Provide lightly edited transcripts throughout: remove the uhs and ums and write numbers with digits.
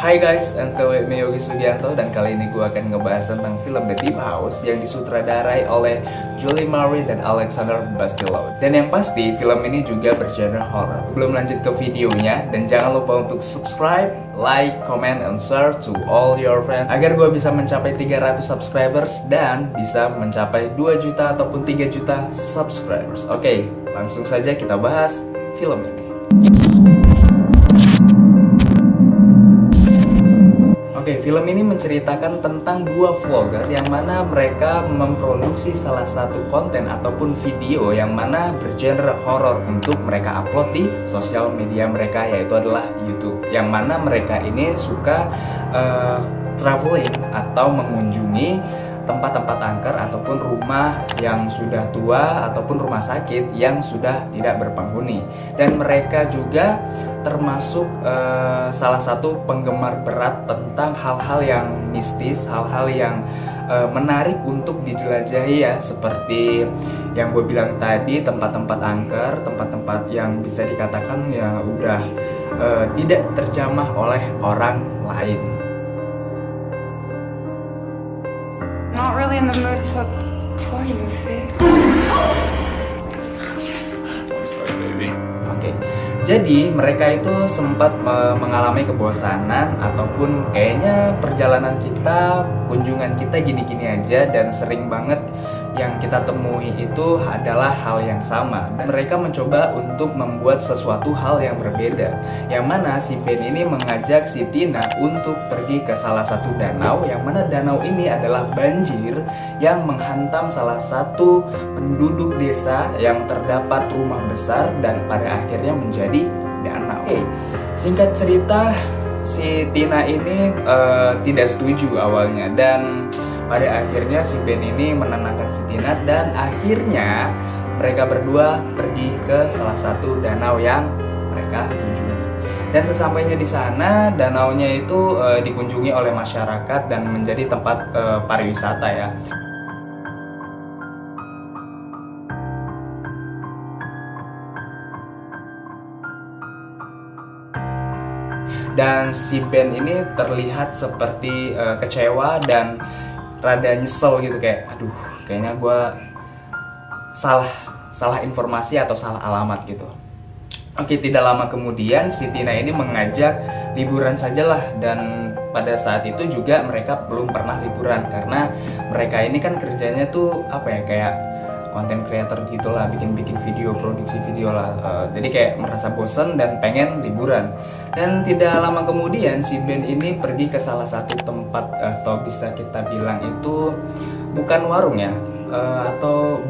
Hai guys, and still with me Yogi Sugianto, dan kali ini gue akan ngebahas tentang film The Deep House yang disutradarai oleh Julie Murray dan Alexander Bastelow. Dan yang pasti film ini juga bergenre horror. Belum lanjut ke videonya, dan jangan lupa untuk subscribe, like, comment, and share to all your friends agar gue bisa mencapai 300 subscribers dan bisa mencapai 2 juta ataupun 3 juta subscribers. Oke, langsung saja kita bahas film ini. Oke, film ini menceritakan tentang dua vlogger yang mana mereka memproduksi salah satu konten ataupun video yang mana bergenre horor untuk mereka upload di sosial media mereka, yaitu adalah YouTube. Yang mana mereka ini suka traveling atau mengunjungi tempat-tempat angker ataupun rumah yang sudah tua ataupun rumah sakit yang sudah tidak berpenghuni. Dan mereka juga termasuk salah satu penggemar berat tentang hal-hal yang mistis, hal-hal yang menarik untuk dijelajahi ya, seperti yang gue bilang tadi, tempat-tempat angker, tempat-tempat yang bisa dikatakan yang udah tidak terjamah oleh orang lain. Not really in the mood to play with it. I'm sorry, baby. Oke, jadi mereka itu sempat mengalami kebosanan ataupun kayaknya perjalanan kita, kunjungan kita gini-gini aja, dan sering banget yang kita temui itu adalah hal yang sama. Dan mereka mencoba untuk membuat sesuatu hal yang berbeda, yang mana si Ben ini mengajak si Tina untuk pergi ke salah satu danau, yang mana danau ini adalah banjir yang menghantam salah satu penduduk desa yang terdapat rumah besar dan pada akhirnya menjadi danau. Singkat cerita, si Tina ini tidak setuju awalnya, dan pada akhirnya si Ben ini menenangkan si Tina, dan akhirnya mereka berdua pergi ke salah satu danau yang mereka kunjungi. Dan sesampainya di sana, danaunya itu dikunjungi oleh masyarakat dan menjadi tempat pariwisata ya. Dan si Ben ini terlihat seperti kecewa dan rada nyesel gitu, kayak aduh, kayaknya gue salah informasi atau salah alamat gitu. Oke, tidak lama kemudian si Tina ini mengajak liburan sajalah, dan pada saat itu juga mereka belum pernah liburan karena mereka ini kan kerjanya tuh apa ya, kayak content creator gitulah, bikin video, produksi video lah. Jadi kayak merasa bosen dan pengen liburan. Dan tidak lama kemudian si Ben ini pergi ke salah satu tempat, atau bisa kita bilang itu bukan warung ya, atau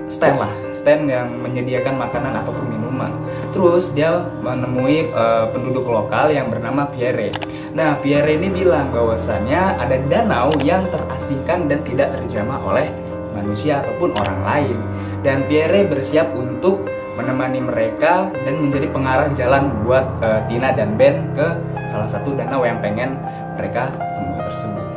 stand yang menyediakan makanan ataupun minuman. Terus dia menemui penduduk lokal yang bernama Pierre. Nah, Pierre ini bilang bahwasannya ada danau yang terasingkan dan tidak terjamah oleh manusia ataupun orang lain, dan Pierre bersiap untuk menemani mereka dan menjadi pengarah jalan buat Tina dan Ben ke salah satu danau yang pengen mereka temui tersebut.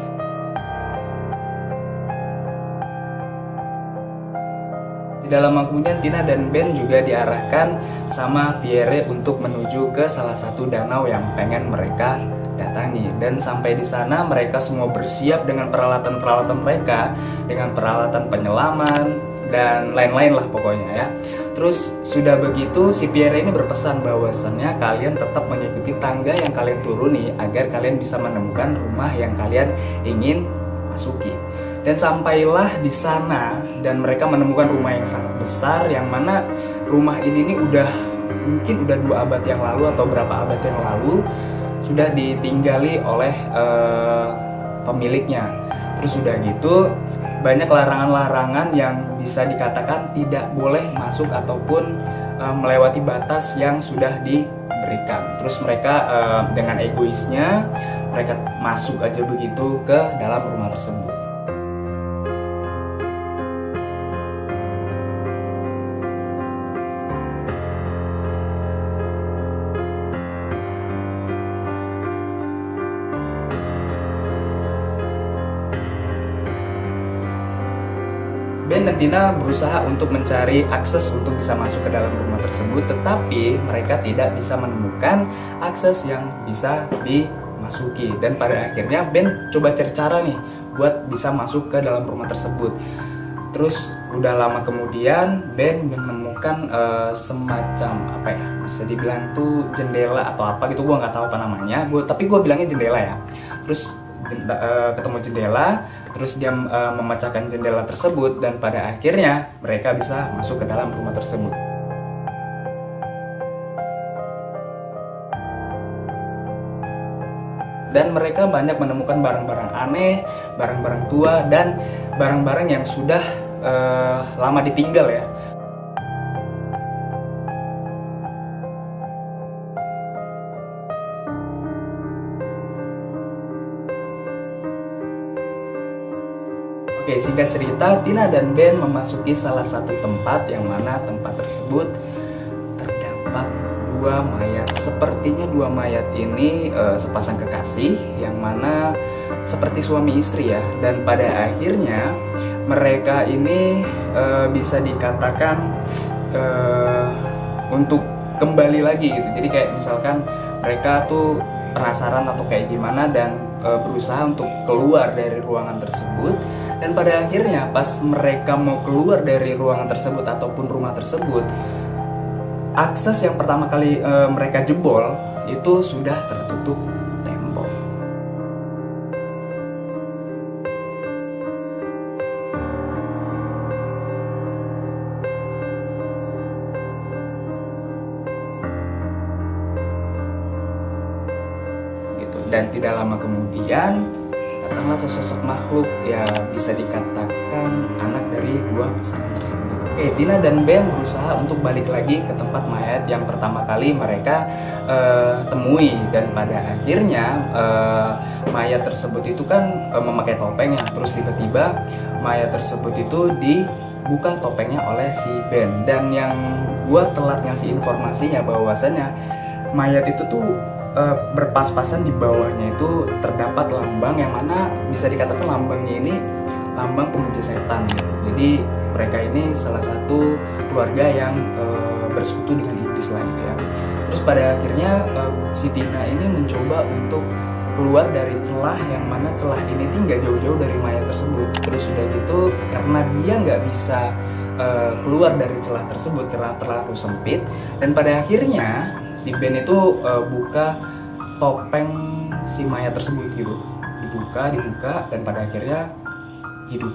Tidak lama kemudian Tina dan Ben juga diarahkan sama Pierre untuk menuju ke salah satu danau yang pengen mereka datangi. Dan sampai di sana mereka semua bersiap dengan peralatan-peralatan mereka, dengan peralatan penyelaman dan lain-lain lah pokoknya ya. Terus sudah begitu si Pierre ini berpesan bahwasannya kalian tetap mengikuti tangga yang kalian turuni agar kalian bisa menemukan rumah yang kalian ingin masuki. Dan sampailah di sana dan mereka menemukan rumah yang sangat besar, yang mana rumah ini mungkin udah 2 abad yang lalu atau berapa abad yang lalu sudah ditinggali oleh pemiliknya. Terus sudah gitu banyak larangan-larangan yang bisa dikatakan tidak boleh masuk ataupun melewati batas yang sudah diberikan. Terus mereka dengan egoisnya mereka masuk aja begitu ke dalam rumah tersebut. Ben dan Tina berusaha untuk mencari akses untuk bisa masuk ke dalam rumah tersebut, tetapi mereka tidak bisa menemukan akses yang bisa masuki. Dan pada akhirnya Ben coba cari cara nih buat bisa masuk ke dalam rumah tersebut. Terus udah lama kemudian Ben menemukan semacam apa ya, bisa dibilang tuh jendela atau apa gitu, gue nggak tahu apa namanya, tapi gue bilangnya jendela ya. Terus ketemu jendela, terus dia memecahkan jendela tersebut, dan pada akhirnya mereka bisa masuk ke dalam rumah tersebut. Dan mereka banyak menemukan barang-barang aneh, barang-barang tua, dan barang-barang yang sudah lama ditinggal ya. Oke, singkat cerita, Tina dan Ben memasuki salah satu tempat yang mana tempat tersebut terdapat dua mayat. Sepertinya dua mayat ini sepasang kekasih yang mana seperti suami istri ya. Dan pada akhirnya mereka ini bisa dikatakan untuk kembali lagi gitu. Jadi kayak misalkan mereka tuh penasaran atau kayak gimana dan berusaha untuk keluar dari ruangan tersebut. Dan pada akhirnya pas mereka mau keluar dari ruangan tersebut ataupun rumah tersebut, akses yang pertama kali mereka jebol itu sudah tertutup tembok. Gitu. Dan tidak lama kemudian datanglah sosok makhluk ya, bisa dikatakan anak dari dua pasangan tersebut. Tina dan Ben berusaha untuk balik lagi ke tempat mayat yang pertama kali mereka temui, dan pada akhirnya mayat tersebut itu kan memakai topeng ya. Terus tiba-tiba mayat tersebut itu dibuka topengnya oleh si Ben, dan yang gua telat ngasih informasinya bahwasannya mayat itu tuh berpas-pasan di bawahnya itu terdapat lambang yang mana bisa dikatakan lambangnya ini lambang pemuja setan. Jadi mereka ini salah satu keluarga yang bersekutu dengan iblis lah gitu ya. Terus pada akhirnya si Tina ini mencoba untuk keluar dari celah yang mana celah ini nggak jauh-jauh dari mayat tersebut. Terus sudah gitu karena dia nggak bisa keluar dari celah tersebut karena terlalu sempit, dan pada akhirnya si Ben itu buka topeng si mayat tersebut gitu, dibuka dan pada akhirnya hidup.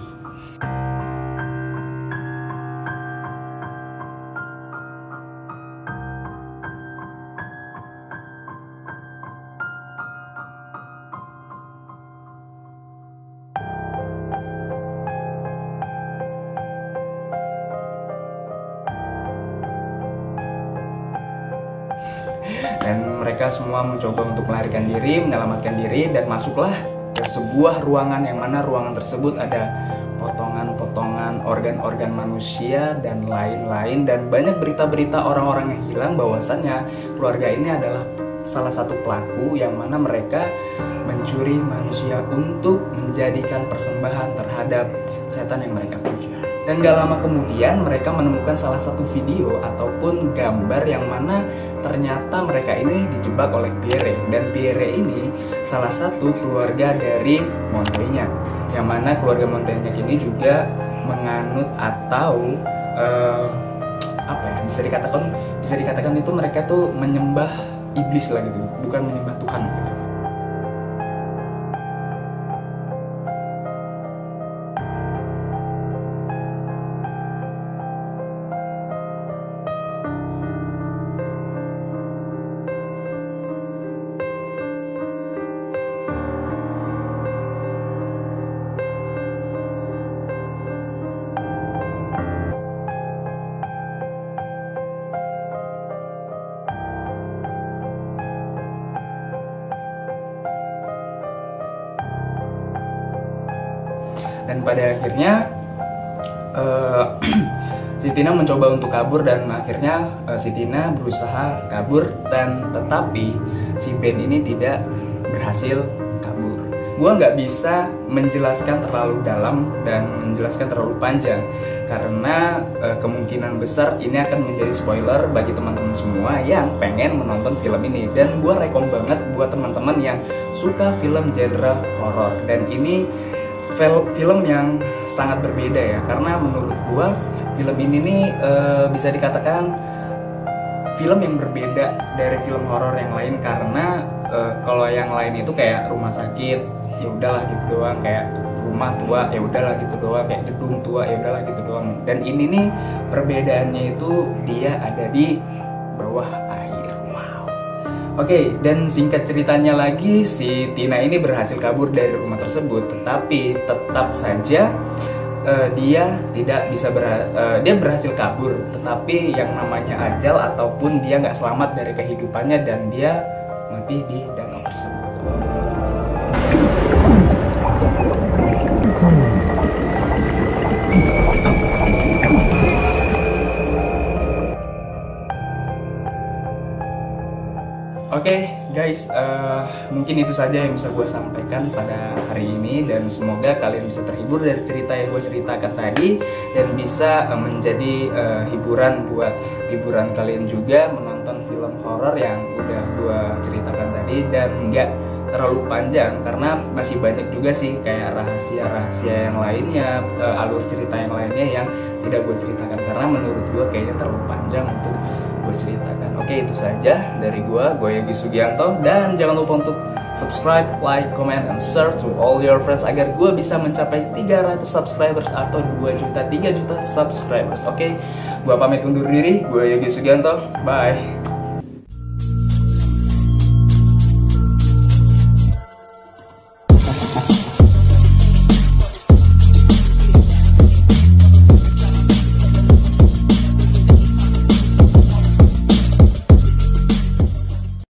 Dan mereka semua mencoba untuk melarikan diri, menyelamatkan diri, dan masuklah ke sebuah ruangan yang mana ruangan tersebut ada potongan-potongan organ-organ manusia dan lain-lain, dan banyak berita-berita orang-orang yang hilang bahwasannya keluarga ini adalah salah satu pelaku yang mana mereka mencuri manusia untuk menjadikan persembahan terhadap setan yang mereka puja. Dan gak lama kemudian mereka menemukan salah satu video ataupun gambar yang mana ternyata mereka ini dijebak oleh Pierre. Dan Pierre ini salah satu keluarga dari Montaigne, yang mana keluarga Montaigne ini juga menganut atau apa ya, bisa dikatakan itu mereka tuh menyembah iblis lah gitu, bukan menyembah Tuhan gitu. Dan pada akhirnya si Tina mencoba untuk kabur, dan akhirnya si Tina berusaha kabur, dan tetapi si Ben ini tidak berhasil kabur. gue nggak bisa menjelaskan terlalu dalam dan menjelaskan terlalu panjang karena kemungkinan besar ini akan menjadi spoiler bagi teman-teman semua yang pengen menonton film ini. Dan gue rekom banget buat teman-teman yang suka film genre horor. Dan ini film yang sangat berbeda ya, karena menurut gue film ini nih bisa dikatakan film yang berbeda dari film horor yang lain. Karena kalau yang lain itu kayak rumah sakit, ya udahlah gitu doang, kayak rumah tua ya udahlah gitu doang, kayak gedung tua ya udahlah gitu doang. Dan ini nih perbedaannya itu dia ada di bawah air. Wow. Oke, dan singkat ceritanya lagi, si Tina ini berhasil kabur dari rumah tersebut, tetapi tetap saja dia tidak bisa dia berhasil kabur, tetapi yang namanya ajal ataupun dia nggak selamat dari kehidupannya dan dia mati di danau tersebut. Oke, guys, mungkin itu saja yang bisa gue sampaikan pada hari ini, dan semoga kalian bisa terhibur dari cerita yang gue ceritakan tadi dan bisa menjadi hiburan kalian juga menonton film horor yang udah gue ceritakan tadi, dan nggak terlalu panjang karena masih banyak juga sih kayak rahasia-rahasia yang lainnya, alur cerita yang lainnya yang tidak gue ceritakan karena menurut gue kayaknya terlalu panjang untuk gue ceritakan. Oke, itu saja dari gue Yogi Sugianto, dan jangan lupa untuk subscribe, like, comment, and share to all your friends agar gue bisa mencapai 300 subscribers atau 2 juta, 3 juta subscribers. Oke, gue pamit undur diri, gue Yogi Sugianto, bye.